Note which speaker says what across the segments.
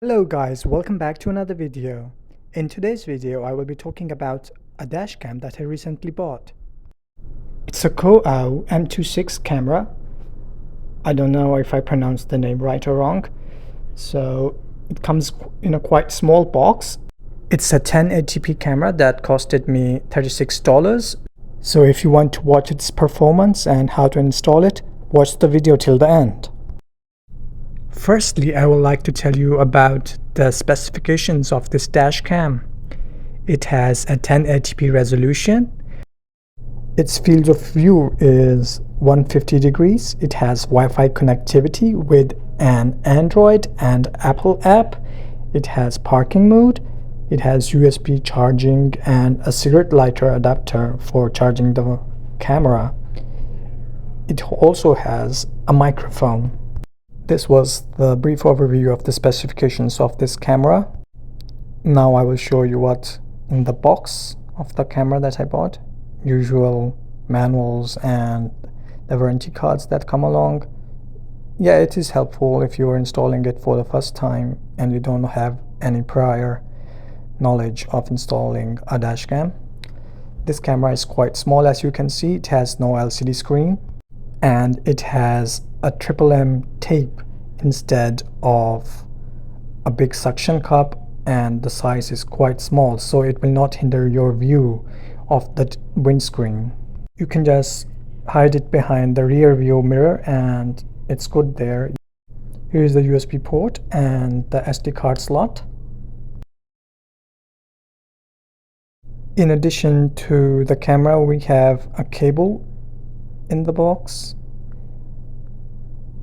Speaker 1: Hello guys, welcome back to another video. In today's video, I will be talking about a dashcam that I recently bought. It's a COOAU M26 camera. I don't know if I pronounced the name right or wrong. So it comes in a quite small box. It's a 1080p camera that costed me $36. So if you want to watch its performance and how to install it, watch the video till the end. Firstly, I would like to tell you about the specifications of this dashcam. It has a 1080p resolution. Its field of view is 150 degrees. It has Wi-Fi connectivity with an Android and Apple app. It has parking mode. It has USB charging and a cigarette lighter adapter for charging the camera. It also has a microphone. This was the brief overview of the specifications of this camera. Now I will show you what's in the box of the camera that I bought. Usual manuals and the warranty cards that come along. Yeah, it is helpful if you are installing it for the first time and you don't have any prior knowledge of installing a dashcam. This camera is quite small, as you can see. It has no LCD screen and it has a M tape instead of a big suction cup, and the size is quite small, so it will not hinder your view of the windscreen. You can just hide it behind the rear view mirror and it's good there. Here is the USB port and the SD card slot. In addition to the camera, we have a cable in the box.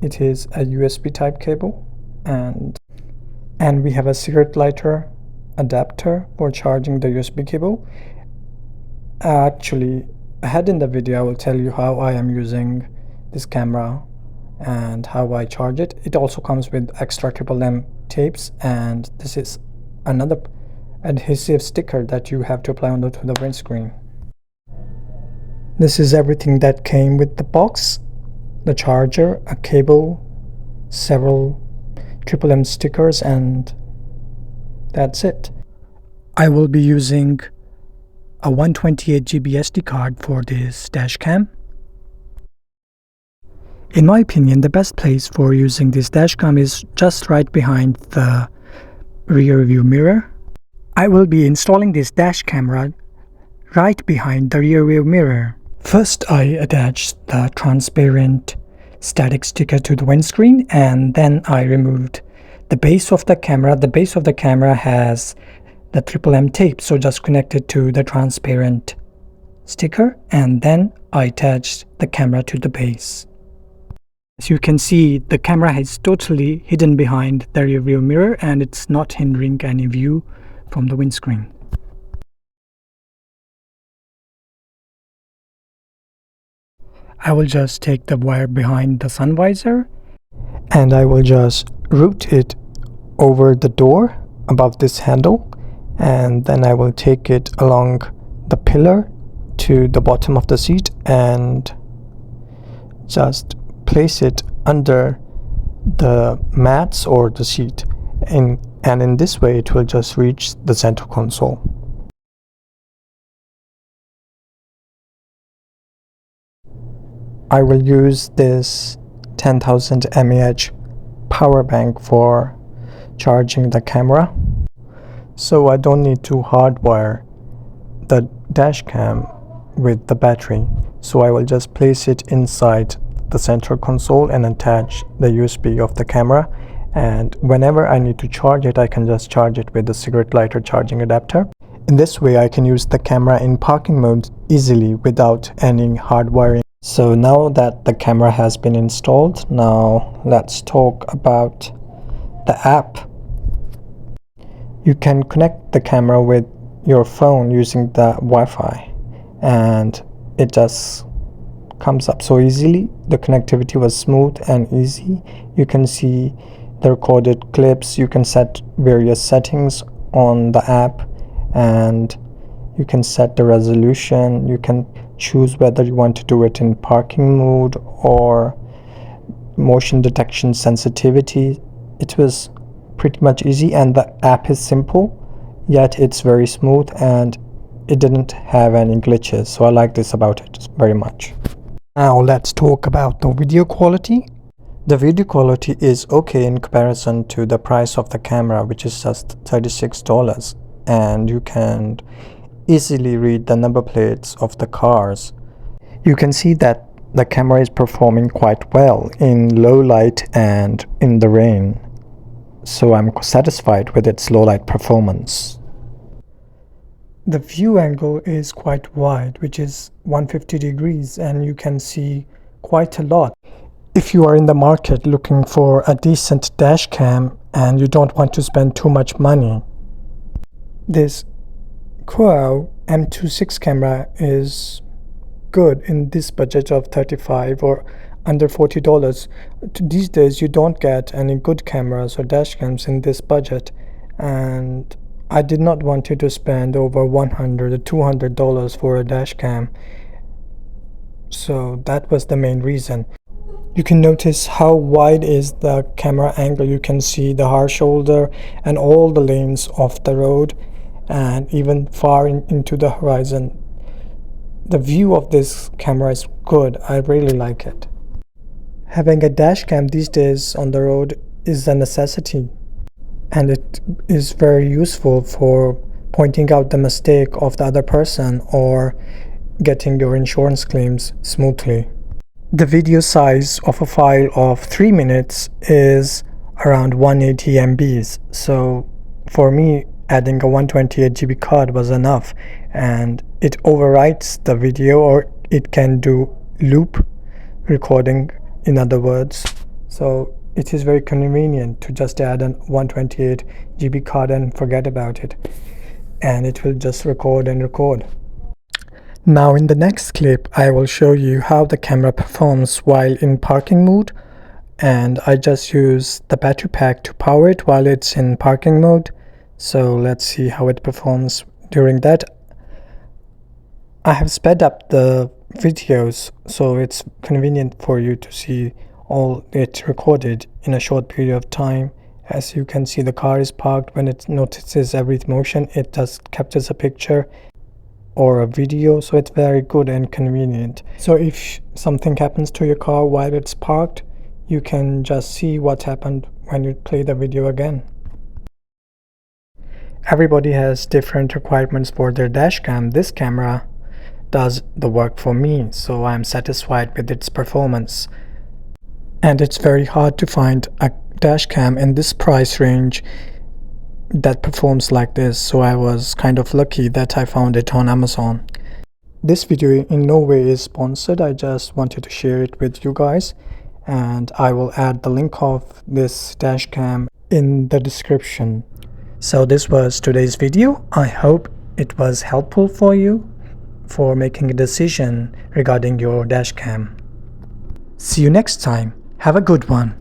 Speaker 1: It is a USB type cable, and we have a cigarette lighter adapter for charging the USB cable. Actually, ahead in the video I will tell you how I am using this camera and how I charge it. It also comes with extra M tapes, and this is another adhesive sticker that you have to apply onto the windscreen. This is everything that came with the box: the charger, a cable, several M stickers, and that's it. I will be using a 128GB SD card for this dashcam. In my opinion, the best place for using this dashcam is just right behind the rear view mirror. I will be installing this dash camera right behind the rear view mirror. First, I attached the transparent static sticker to the windscreen, and then I removed the base of the camera. The base of the camera has the M tape, so just connect it to the transparent sticker, and then I attached the camera to the base. As you can see, the camera is totally hidden behind the rear view mirror and it's not hindering any view from the windscreen. I will just take the wire behind the sun visor and I will just route it over the door above this handle, and then I will take it along the pillar to the bottom of the seat and just place it under the mats or the seat, and in this way it will just reach the center console. I will use this 10,000 mAh power bank for charging the camera, so I don't need to hardwire the dashcam with the battery. So I will just place it inside the center console and attach the USB of the camera, and whenever I need to charge it, I can just charge it with the cigarette lighter charging adapter. In this way I can use the camera in parking mode easily without any hardwiring. So now that the camera has been installed, now let's talk about the app. You can connect the camera with your phone using the Wi-Fi, and it just comes up so easily. The connectivity was smooth and easy. You can see the recorded clips. You can set various settings on the app, and you can set the resolution. You can choose whether you want to do it in parking mode or motion detection sensitivity. It was pretty much easy, and the app is simple, yet it's very smooth and it didn't have any glitches, so I like this about it very much. Now let's talk about the video quality. The video quality is okay in comparison to the price of the camera, which is just $36, and you can easily read the number plates of the cars. You can see that the camera is performing quite well in low light and in the rain, so I'm satisfied with its low light performance. The view angle is quite wide, which is 150 degrees, and you can see quite a lot. If you are in the market looking for a decent dash cam and you don't want to spend too much money, this COOAU M26 camera is good in this budget of $35 or under $40. These days you don't get any good cameras or dash cams in this budget, and I did not want you to spend over $100 or $200 for a dash cam, so that was the main reason. You can notice how wide is the camera angle. You can see the hard shoulder and all the lanes of the road, and even far into the horizon. The view of this camera is good. I really like it. Having a dash cam these days on the road is a necessity, and it is very useful for pointing out the mistake of the other person or getting your insurance claims smoothly. The video size of a file of 3 minutes is around 180 MBs, so for me adding a 128 GB card was enough, and it overwrites the video, or it can do loop recording, in other words. So it is very convenient to just add a 128 GB card and forget about it, and it will just record and record. Now in the next clip I will show you how the camera performs while in parking mode, and I just use the battery pack to power it while it's in parking mode. So let's see how it performs during that. I have sped up the videos so it's convenient for you to see all it recorded in a short period of time. As you can see, the car is parked. When it notices every motion, it just captures a picture or a video, so it's very good and convenient. So if something happens to your car while it's parked, you can just see what happened when you play the video again. Everybody has different requirements for their dash cam. This camera does the work for me, so I'm satisfied with its performance. And it's very hard to find a dash cam in this price range that performs like this, so I was kind of lucky that I found it on Amazon. This video in no way is sponsored. I just wanted to share it with you guys, and I will add the link of this dash cam in the description. So this was today's video. I hope it was helpful for you for making a decision regarding your dash cam. See you next time. Have a good one.